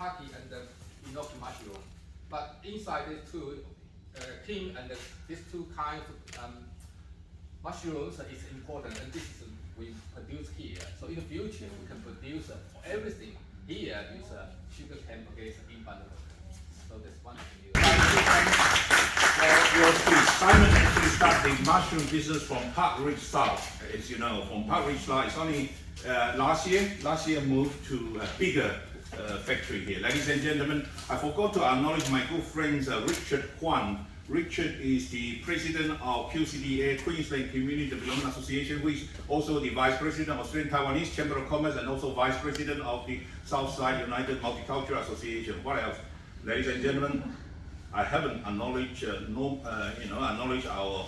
shiitake and the enoki mushroom. But inside these two, king and these two kinds of mushrooms is important, and this is we produce here. So in the future, we can produce everything here with sugar cane bagasse in Bangladesh. So that's one thing. Simon actually started the mushroom business from Park Ridge South. As you know, from Park Ridge South, it's only last year moved to a bigger factory here. Ladies and gentlemen, I forgot to acknowledge my good friend Richard Huang. Richard is the president of QCDA, Queensland Community Development Association, who is also the vice president of Australian Taiwanese Chamber of Commerce and also vice president of the Southside United Multicultural Association. What else? Ladies and gentlemen, I haven't acknowledged, acknowledged our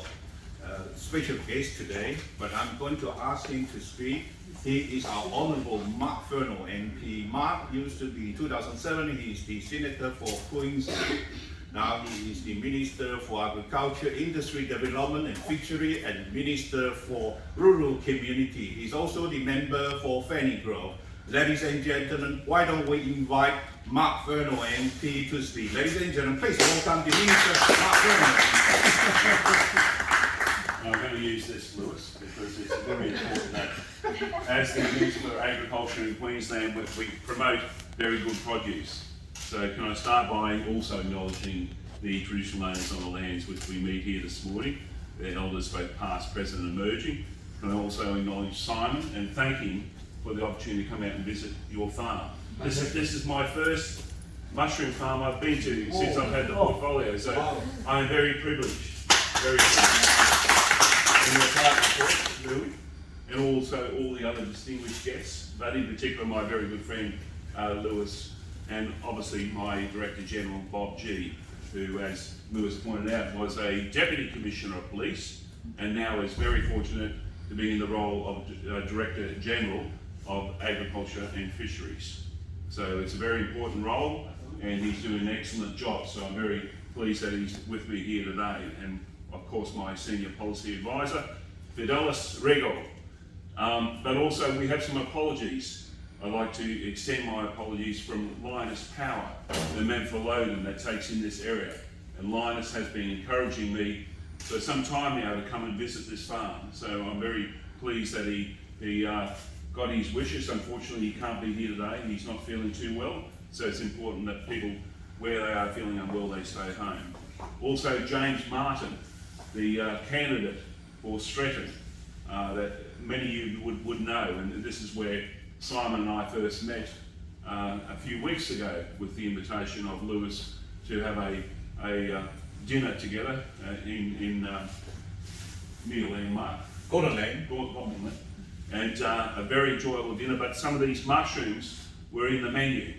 special guest today, but I'm going to ask him to speak. He is our Honourable Mark Furner, MP. Mark used to be, 2007, he is the Senator for Queensland. Now he is the Minister for Agriculture, Industry Development and Fishery and Minister for Rural Community. He's also the member for Fanny Grove. Ladies and gentlemen, why don't we invite Mark Furner, MP, to speak. Ladies and gentlemen, please welcome the Minister, Mark Furner. I'm going to use this, Lewis, because it's very important that as the Minister for Agriculture in Queensland, we promote very good produce. So can I start by also acknowledging the traditional owners on the lands which we meet here this morning, the elders both past, present and emerging. Can I also acknowledge Simon and thank him for the opportunity to come out and visit your farm. This is my first mushroom farm I've been to since I've had the portfolio, so I am very privileged, And your partner, of course, Louis, and also all the other distinguished guests, but in particular my very good friend Lewis, and obviously my Director General Bob G, who, as Lewis pointed out, was a Deputy Commissioner of Police and now is very fortunate to be in the role of Director General of Agriculture and Fisheries. So it's a very important role and he's doing an excellent job, so I'm very pleased that he's with me here today. And of course my Senior Policy Advisor, Fidelis Rego. But also we have some apologies. I'd like to extend my apologies from Linus Power, the man for Loden that takes in this area. And Linus has been encouraging me for some time now to come and visit this farm. So I'm very pleased that he got his wishes. Unfortunately, he can't be here today. He's not feeling too well. So it's important that people, where they are feeling unwell, they stay home. Also, James Martin, the candidate for Stretton, that many of you would know, and this is where Simon and I first met a few weeks ago with the invitation of Lewis to have a dinner together in Neil and Mark. Gordon Lane. And a very enjoyable dinner, but some of these mushrooms were in the menu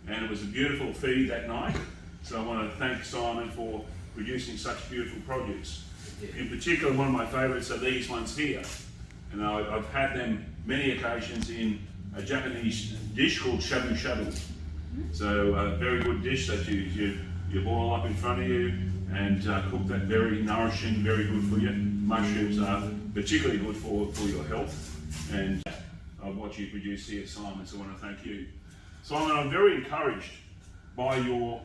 and it was a beautiful feed that night. So I want to thank Simon for producing such beautiful produce. In particular, one of my favourites are these ones here. And I've had them many occasions in a Japanese dish called shabu shabu. So a very good dish that you boil up in front of you and cook that, very nourishing, very good for you. Mushrooms are particularly good for your health. And of what you produce here, Simon, so I want to thank you. Simon, I'm very encouraged by your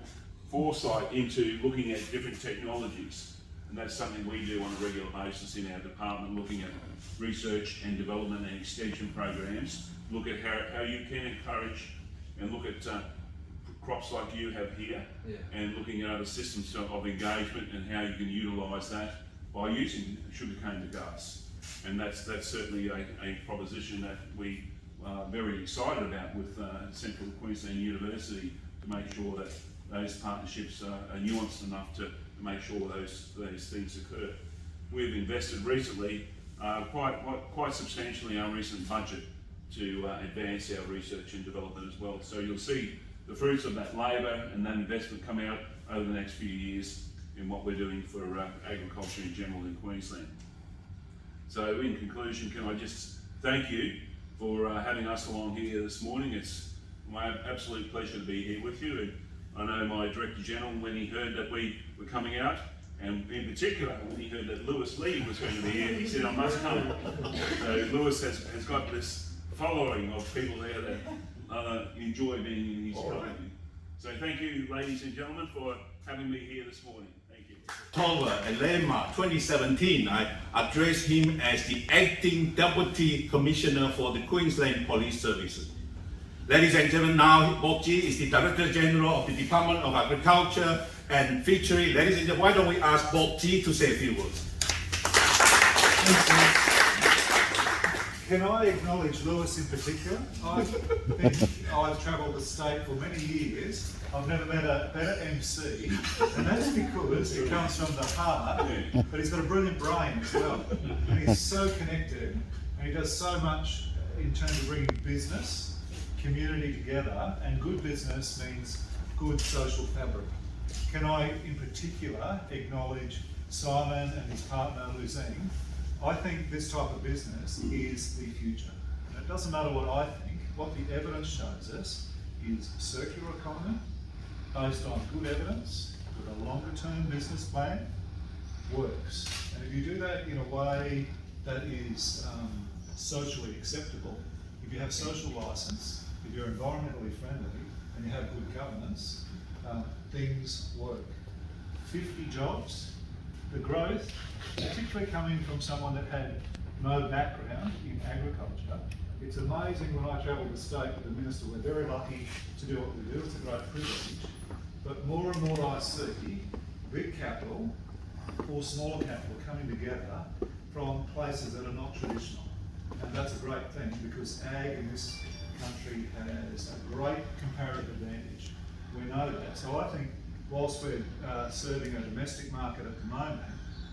foresight into looking at different technologies. And that's something we do on a regular basis in our department, looking at research and development and extension programs, look at how you can encourage and look at crops like you have here, and looking at other systems of engagement and how you can utilise that by using sugarcane to gas. And that's certainly a proposition that we are very excited about with Central Queensland University, to make sure that those partnerships are nuanced enough to make sure those things occur. We've invested recently quite substantially in our recent budget to advance our research and development as well. So you'll see the fruits of that labour and that investment come out over the next few years in what we're doing for agriculture in general in Queensland. So in conclusion, can I just thank you for having us along here this morning. It's my absolute pleasure to be here with you. And I know my Director General, when he heard that we were coming out, and in particular when he heard that Lewis Lee was going to be here, he said, I must come. So Lewis has got this following of people there that enjoy being in his company. So thank you, ladies and gentlemen, for having me here this morning. Thank you. October and landmark 2017, I addressed him as the acting Deputy Commissioner for the Queensland Police Services. Ladies and gentlemen, now Bob G is the Director General of the Department of Agriculture and Fishery. Ladies and gentlemen, why don't we ask Bob G to say a few words? Can I acknowledge Lewis in particular? I think I've travelled the state for many years. I've never met a better MC, and that's because it comes from the heart, but he's got a brilliant brain as well. And he's so connected, and he does so much in terms of bringing business, community together, and good business means good social fabric. Can I, in particular, acknowledge Simon and his partner, Luzine? I think this type of business is the future. And it doesn't matter what I think, what the evidence shows us is circular economy, based on good evidence, with a longer term business plan, works. And if you do that in a way that is socially acceptable, if you have social license, if you're environmentally friendly, and you have good governance, things work. 50 jobs, the growth, particularly coming from someone that had no background in agriculture. It's amazing when I travel the state with the minister, we're very lucky to do what we do, it's a great privilege. But more and more I see big capital or smaller capital coming together from places that are not traditional. And that's a great thing because ag in this country has a great comparative advantage. We know that. So I think whilst we're serving a domestic market at the moment,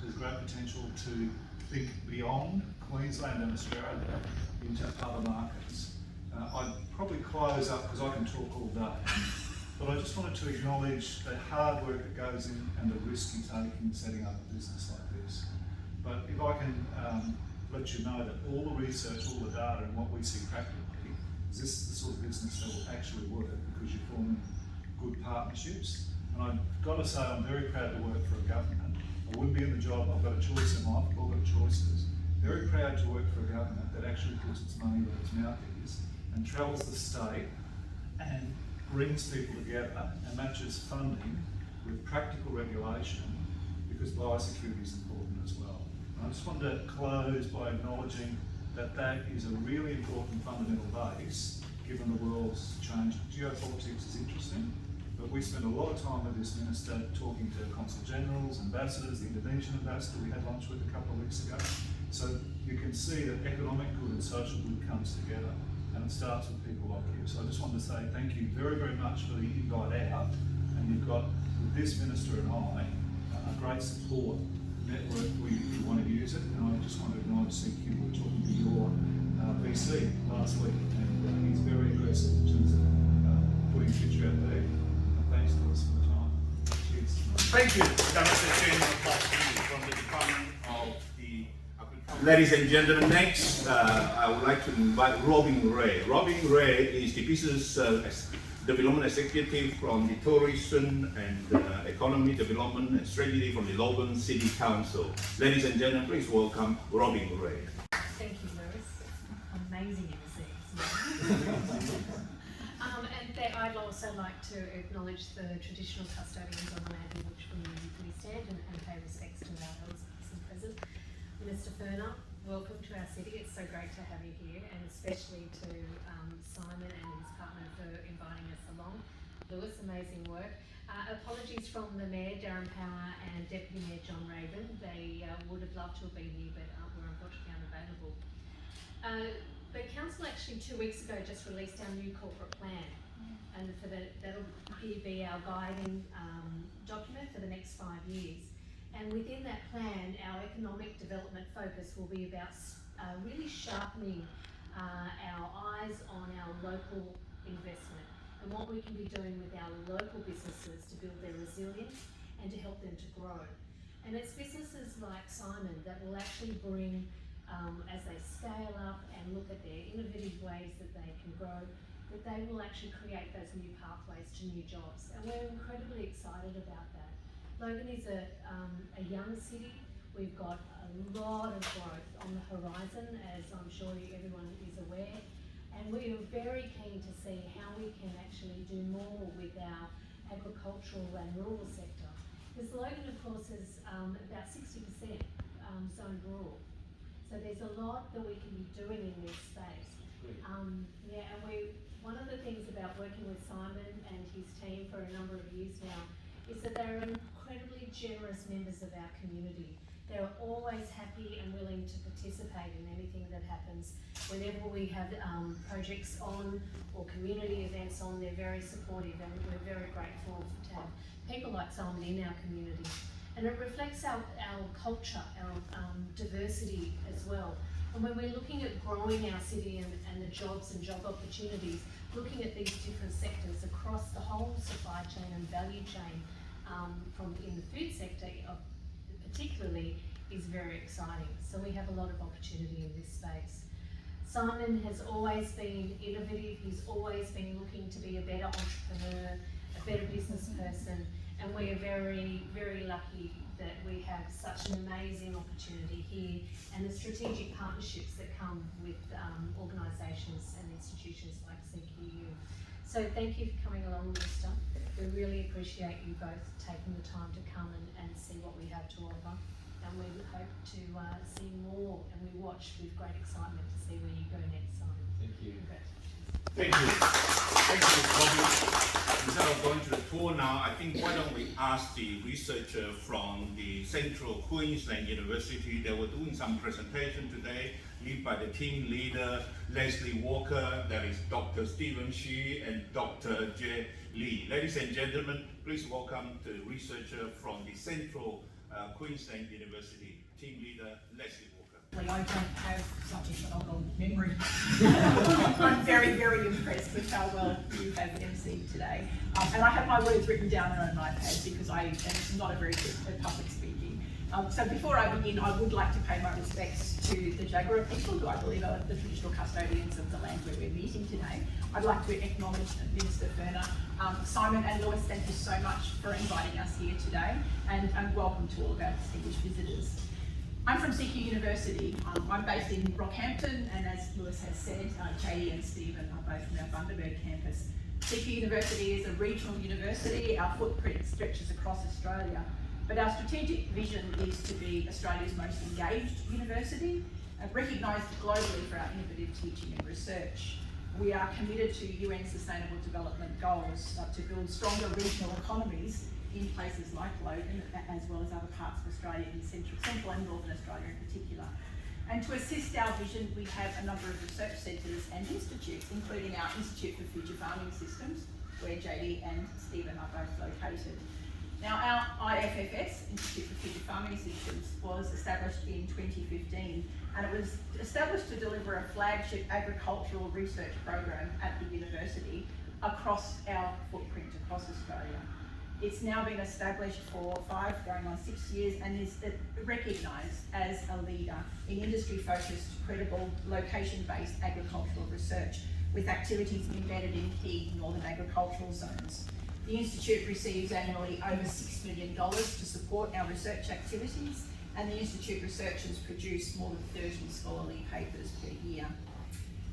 there's great potential to think beyond Queensland and Australia into other markets. I'd probably close up because I can talk all day, but I just wanted to acknowledge the hard work that goes in and the risk you take in setting up a business like this. But if I can let you know that all the research, all the data and what we see practically is this is the sort of business that will actually work because you're forming good partnerships. And I've got to say I'm very proud to work for a government. I wouldn't be in the job, I've got a choice in life, we've all got choices. Very proud to work for a government that actually puts its money where its mouth is and travels the state and brings people together and matches funding with practical regulation because biosecurity is important as well. And I just wanted to close by acknowledging that that is a really important fundamental base given the world's changing. Geopolitics is interesting, but we spent a lot of time with this minister talking to consul generals, ambassadors, the Indonesian ambassador we had lunch with a couple of weeks ago. So you can see that economic good and social good comes together, and it starts with people like you. So I just wanted to say thank you very, very much for the invite out, and you've got, with this minister and I, a great support network where you want to use it, and I just want to acknowledge CQ, we were talking to your VC last week, and he's very aggressive in terms of putting future out there. Thanks to us for the time. Cheers. Thank you, Director General from the Department of the Agriculture. Ladies and gentlemen, next I would like to invite Robin Ray. Robin Ray is the Business Development Executive from the Tourism and Economy Development and Strategy from the Logan City Council. Ladies and gentlemen, please welcome Robin Ray. Thank you, Lewis. Amazing MCs. And I'd also like to acknowledge the traditional custodians on the land in which we stand and pay respects to our elders present. Mr. Furner, welcome to our city. It's so great to have you here, and especially to Simon and his partner for inviting us along. Lewis, amazing work. Apologies from the Mayor, Darren Power, and Deputy Mayor John Raven. They would have loved to have been here, but were unfortunately unavailable. The council actually 2 weeks ago just released our new corporate plan, and that'll be our guiding document for the next 5 years. And within that plan, our economic development focus will be about really sharpening our eyes on our local investment and what we can be doing with our local businesses to build their resilience and to help them to grow. And it's businesses like Simon that will actually bring, as they scale up and look at their innovative ways that they can grow, that they will actually create those new pathways to new jobs. And we're incredibly excited about that. Logan is a young city. We've got a lot of growth on the horizon, as I'm sure everyone is aware. And we are very keen to see how we can actually do more with our agricultural and rural sector. Because Logan, of course, is about 60% zoned rural. So there's a lot that we can be doing in this space. Yeah, and one of the things about working with Simon and his team for a number of years now is that they're incredibly generous members of our community. They're always happy and willing to participate in anything that happens. Whenever we have projects on or community events on, they're very supportive, and we're very grateful to have people like Simon in our community. And it reflects our culture, our diversity as well. And when we're looking at growing our city and the jobs and job opportunities, looking at these different sectors across the whole supply chain and value chain, from in the food sector particularly, is very exciting. So we have a lot of opportunity in this space. Simon has always been innovative. He's always been looking to be a better entrepreneur, a better business person, and we are very, very lucky that we have such an amazing opportunity here, and the strategic partnerships that come with organisations and institutions like CQU. So thank you for coming along, Minister. We really appreciate you both taking the time to come and see what we have to offer. And we hope to see more, and we watch with great excitement to see where you go next, Simon. Thank you. Congratulations. Thank you. Thank you, Bobby. Instead of going to the tour now, I think why don't we ask the researcher from the Central Queensland University. They were doing some presentation today, led by the team leader, Leslie Walker, that is Dr. Stephen Shi and Dr. Jay Lee. Ladies and gentlemen, please welcome the researcher from the Central Queensland University, team leader, Leslie Walker. I don't have such a phenomenal memory. I'm very, very impressed with how well you have emceed today. And I have my words written down on an iPad because I am not a very good at public speaking. So before I begin, I would like to pay my respects to the Jagera people, who I believe are the traditional custodians of the land where we're meeting today. I'd like to acknowledge Minister Furner. Simon and Lewis, thank you so much for inviting us here today, and welcome to all of our distinguished visitors. I'm from CQ University. I'm based in Rockhampton, and as Lewis has said, JD and Stephen are both from our Bundaberg campus. CQ University is a regional university. Our footprint stretches across Australia, but our strategic vision is to be Australia's most engaged university, recognised globally for our innovative teaching and research. We are committed to UN Sustainable Development Goals to build stronger regional economies in places like Logan, as well as other parts of Australia, in central and northern Australia in particular. And to assist our vision, we have a number of research centres and institutes, including our Institute for Future Farming Systems, where JD and Stephen are both located. Now, our IFFS, Institute for Future Farming Systems, was established in 2015, and it was established to deliver a flagship agricultural research program at the university across our footprint across Australia. It's now been established for 5, going on 6 years, and is recognised as a leader in industry-focused, credible, location-based agricultural research, with activities embedded in key northern agricultural zones. The Institute receives annually over $6 million to support our research activities, and the Institute researchers produce more than 30 scholarly papers per year.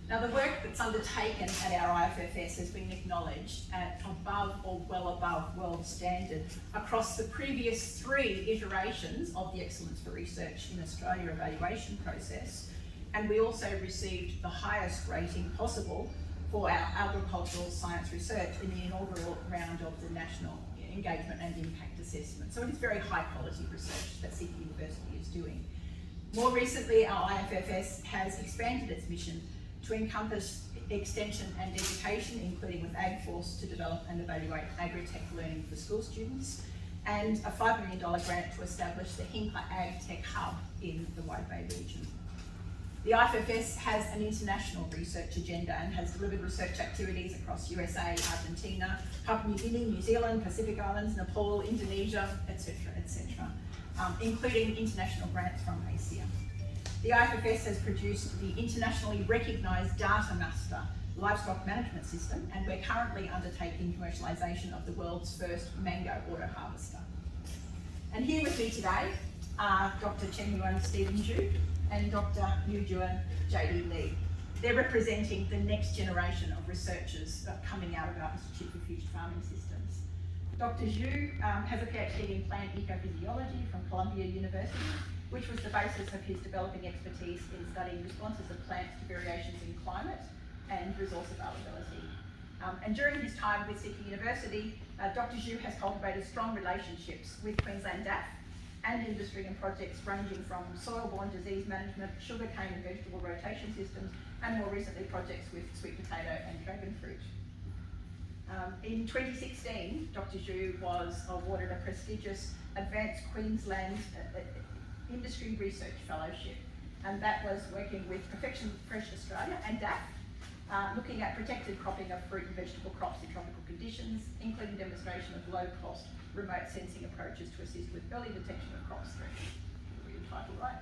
Now, the work that's undertaken at our IFFS has been acknowledged at above or well above world standard across the previous 3 iterations of the Excellence for Research in Australia evaluation process, and we also received the highest rating possible for our agricultural science research in the inaugural round of the National Engagement and Impact Assessment. So it is very high quality research that CQ University is doing. More recently, our IFFS has expanded its mission to encompass extension and education, including with AgForce to develop and evaluate agri-tech learning for school students, and a $5 million grant to establish the Hinkler Ag Tech Hub in the Wide Bay region. The IFFS has an international research agenda and has delivered research activities across USA, Argentina, Papua New Guinea, New Zealand, Pacific Islands, Nepal, Indonesia, etc., including international grants from ASEA. The IFFS has produced the internationally recognised Data Master livestock management system, and we're currently undertaking commercialisation of the world's first mango auto harvester. And here with me today are Dr. Chen Yuan Stephen Zhu and Dr. Yu Juan JD Lee. They're representing the next generation of researchers coming out of our Institute for Future Farming Systems. Dr. Zhu has a PhD in plant ecophysiology from Columbia University, which was the basis of his developing expertise in studying responses of plants to variations in climate and resource availability. And during his time with Sydney University, Dr. Zhu has cultivated strong relationships with Queensland DAF and industry and projects ranging from soil-borne disease management, sugarcane and vegetable rotation systems, and more recently projects with sweet potato and dragon fruit. In 2016, Dr. Zhu was awarded a prestigious Advanced Queensland Industry Research Fellowship, and that was working with Perfection Fresh Australia and DAF, looking at protected cropping of fruit and vegetable crops in tropical conditions, including demonstration of low-cost remote sensing approaches to assist with early detection of crop threats. Read the title right.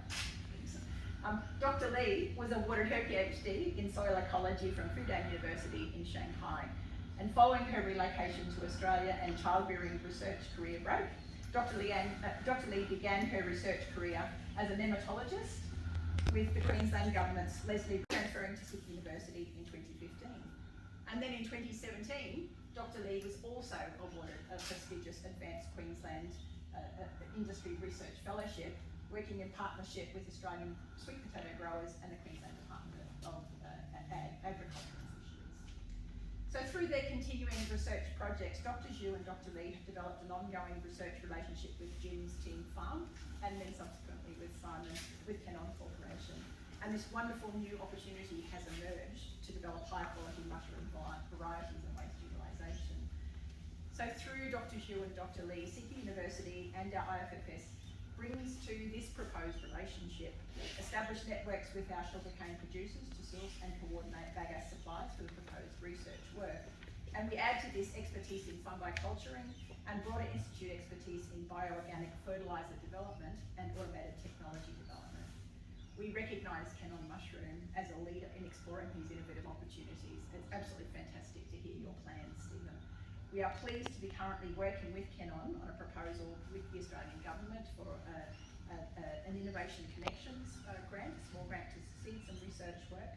Dr. Li was awarded her PhD in soil ecology from Fudan University in Shanghai. And following her relocation to Australia and childbearing research career break, Dr. Li began her research career as a nematologist with the Queensland Government's Leslie, transferring to Sydney University in 2015. And then in 2017, Dr. Li was also awarded a prestigious Advanced Queensland Industry Research Fellowship, working in partnership with Australian sweet potato growers and the Queensland Department of Agriculture and Fisheries. So through their continuing research projects, Dr. Zhu and Dr. Li have developed an ongoing research relationship with Jim's Team Farm, and then subsequently with Simon, with Kenon Corporation. And this wonderful new opportunity has emerged to develop high quality mushroom varieties and waste utilisation. So through Dr. Zhu and Dr. Li, Sydney University and our IFFS brings to this proposed relationship established networks with our sugarcane producers to source and coordinate bagasse supplies for the proposed research work. And we add to this expertise in fungi culturing and broader institute expertise in bioorganic fertiliser development and automated technology development. We recognise Kenon Mushroom as a leader in exploring these innovative opportunities. It's absolutely fantastic to hear your plans, Stephen. We are pleased to be currently working with Kenon on a proposal with the Australian Government for an Innovation Connections grant, a small grant to seed some research work.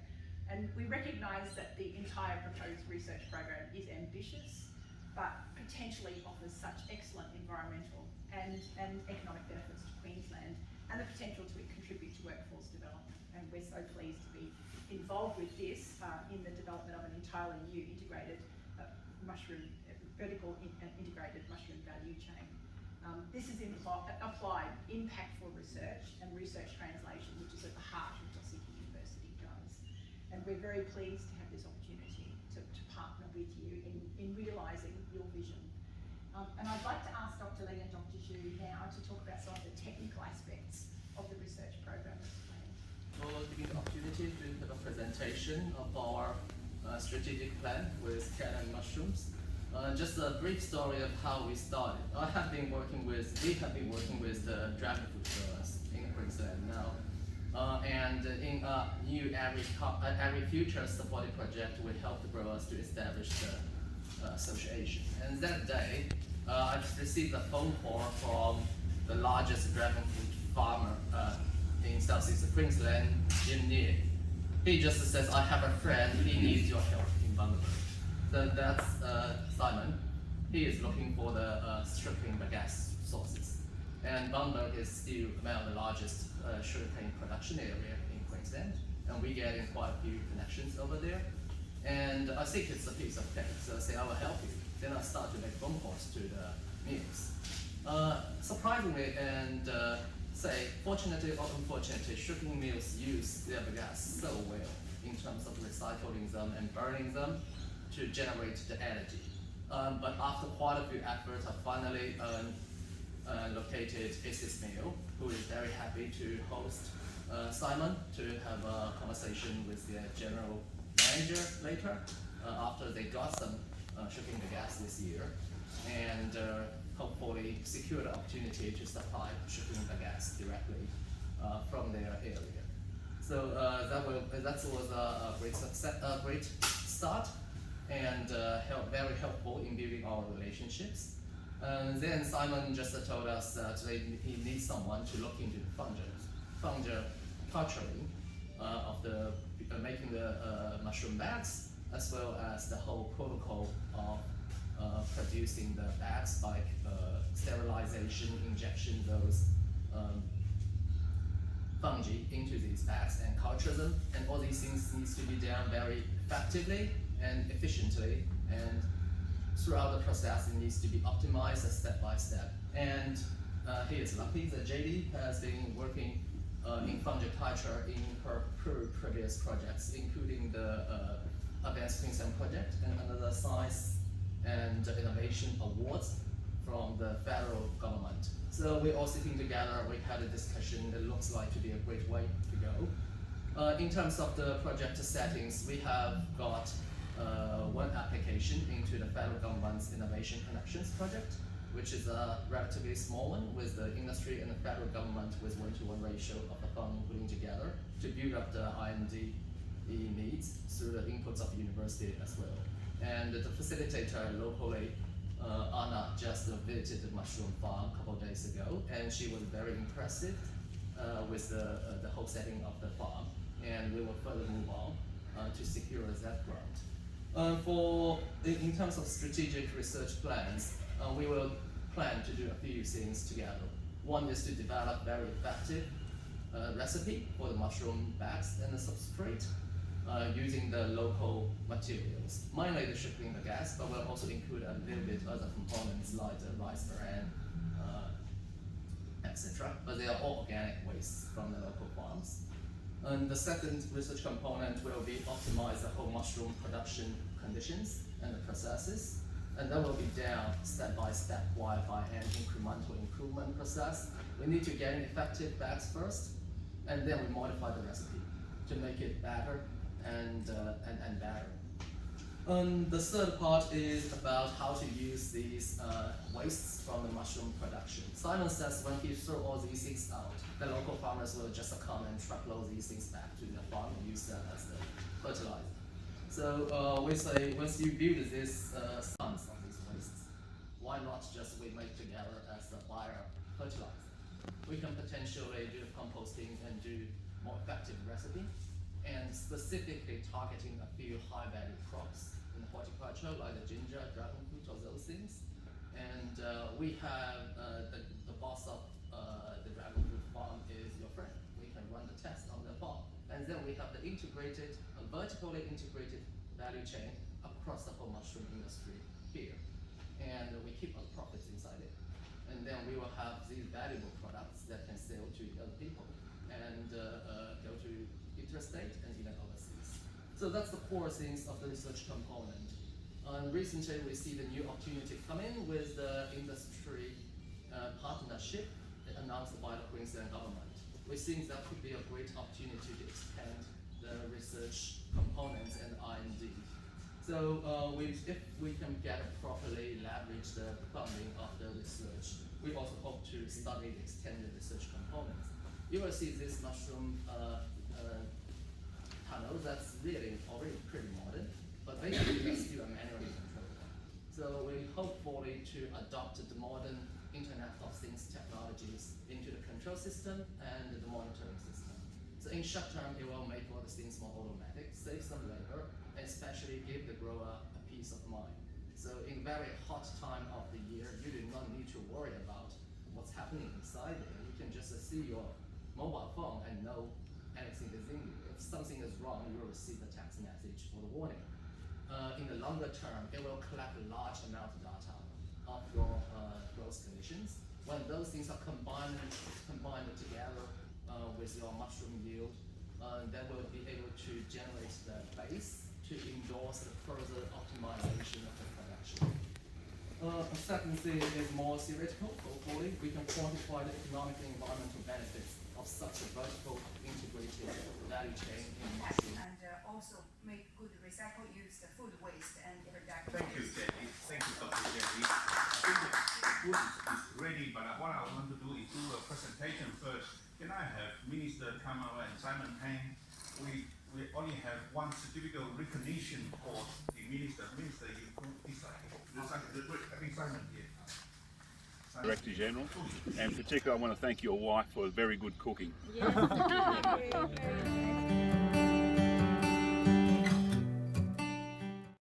And we recognise that the entire proposed research program is ambitious, but potentially offers such excellent environmental and economic benefits to Queensland, and the potential to contribute to workforce development. And we're so pleased to be involved with this in the development of an entirely new integrated vertical and integrated mushroom value chain. This is applied impactful research and research translation, which is at the heart of what Sydney University does. And we're very pleased to have this opportunity to partner with you in realising your vision. And I'd like to ask Dr. Li and Dr. Zhu now to talk about some of the technical aspects of the research program that's planned. For giving the opportunity to have a presentation of our strategic plan with Kenon mushrooms. Just a brief story of how we started. We have been working with the dragon fruit growers in Queensland now. And in a new agri-future supported project, we helped the growers to establish the association. And that day, I received a phone call from the largest dragon fruit farmer in southeast Queensland, Jim Neer. He just says, I have a friend, he needs your help in Bundaberg. So that's Simon. He is looking for the sugarcane bagasse sources. And Bundaberg is still one of the largest sugarcane production area in Queensland. And we get in quite a few connections over there. And I think it's a piece of cake, so I say, I will help you. Then I start to make phone calls to the mills. Surprisingly, and fortunately or unfortunately, sugarcane mills use their bagasse so well in terms of recycling them and burning them to generate the energy. But after quite a few efforts, I finally located Isis Mill, who is very happy to host Simon to have a conversation with their general manager later, after they got some sugarcane bagasse this year, and hopefully secure the opportunity to supply sugarcane bagasse directly from their area. So that was a great success, great start, and very helpful in building our relationships. Then Simon just told us that he needs someone to look into fungal culturing of the making the mushroom bags, as well as the whole protocol of producing the bags by sterilization, injection those fungi into these bags and culture them, and all these things needs to be done very effectively and efficiently, and throughout the process it needs to be optimized step by step. And he is lucky that JD has been working in fungi culture in her previous projects, including the Advanced Clean Science Project and another Science and Innovation Awards from the federal government. So we're all sitting together, we had a discussion that looks like to be a great way to go. In terms of the project settings, we have got one application into the federal government's Innovation Connections project, which is a relatively small one with the industry and the federal government with 1-to-1 ratio of the funding putting together to build up the R&D needs through the inputs of the university as well. And the facilitator locally, Anna, just visited the mushroom farm a couple of days ago, and she was very impressed with the whole setting of the farm, and we will further move on to secure that grant. In terms of strategic research plans, we will plan to do a few things together. One is to develop very effective recipe for the mushroom bags and the substrate using the local materials, mainly the sugarcane gas, but we'll also include a little bit other components like the rice bran, etc. But they are all organic wastes from the local farms. And the second research component will be optimize the whole mushroom production conditions and the processes. And that will be done step by step by an incremental improvement process. We need to get effective bags first, and then we modify the recipe to make it better and better. The third part is about how to use these wastes from the mushroom production. Simon says when he throws all these things out, the local farmers will just come and truckload these things back to their farm and use them as the fertilizer. So we say once you build this sums of these wastes, why not just we make together as a bio-fertilizer? We can potentially do composting and do more effective recipe, and specifically targeting a few high-value crops in horticulture like the ginger, dragon fruit, or those things. And we have the boss of the dragon fruit farm is your friend. We can run the test on the farm, and then we have the integrated, vertically integrated value chain across the whole mushroom industry here, and we keep our profits inside it. And then we will have these valuable products that can sell to other people and go to interstate and even overseas. So that's the core things of the research component. Recently, we see the new opportunity come in with the industry partnership announced by the Queensland government. We think that could be a great opportunity to expand the research components and R&D. So if we can get properly leverage the funding of the research, we also hope to study the extended research components. You will see this mushroom tunnel that's really already pretty modern, but basically it's still a manually controlled one. So we hopefully to adopt the modern Internet of Things technologies into the control system and the monitoring system. So in short term, it will make all the things more automatic, save some labor, and especially give the grower a peace of mind. So in very hot time of the year, you do not need to worry about what's happening inside there. You can just see your mobile phone and know anything is in you. If something is wrong, you will receive a text message for the warning. In the longer term, it will collect a large amount of data of your growth conditions. When those things are combined together with your mushroom yield, that will be able to generate the base to endorse the further optimization of the production. A second thing is more theoretical. Hopefully, we can quantify the economic and environmental benefits of such a vertical integrated value chain in mushroom. And also make good recycle use the food waste and product. Thank you, Jenny. Thank you, Dr. Jenny. I think the food is ready, but what I want to do is do a presentation first. Can I have Minister Kamala and Simon Tang? We only have one certificate of recognition for the minister. Minister, you decide. I think Simon here. Director General, and particularly I want to thank your wife for very good cooking. Yes.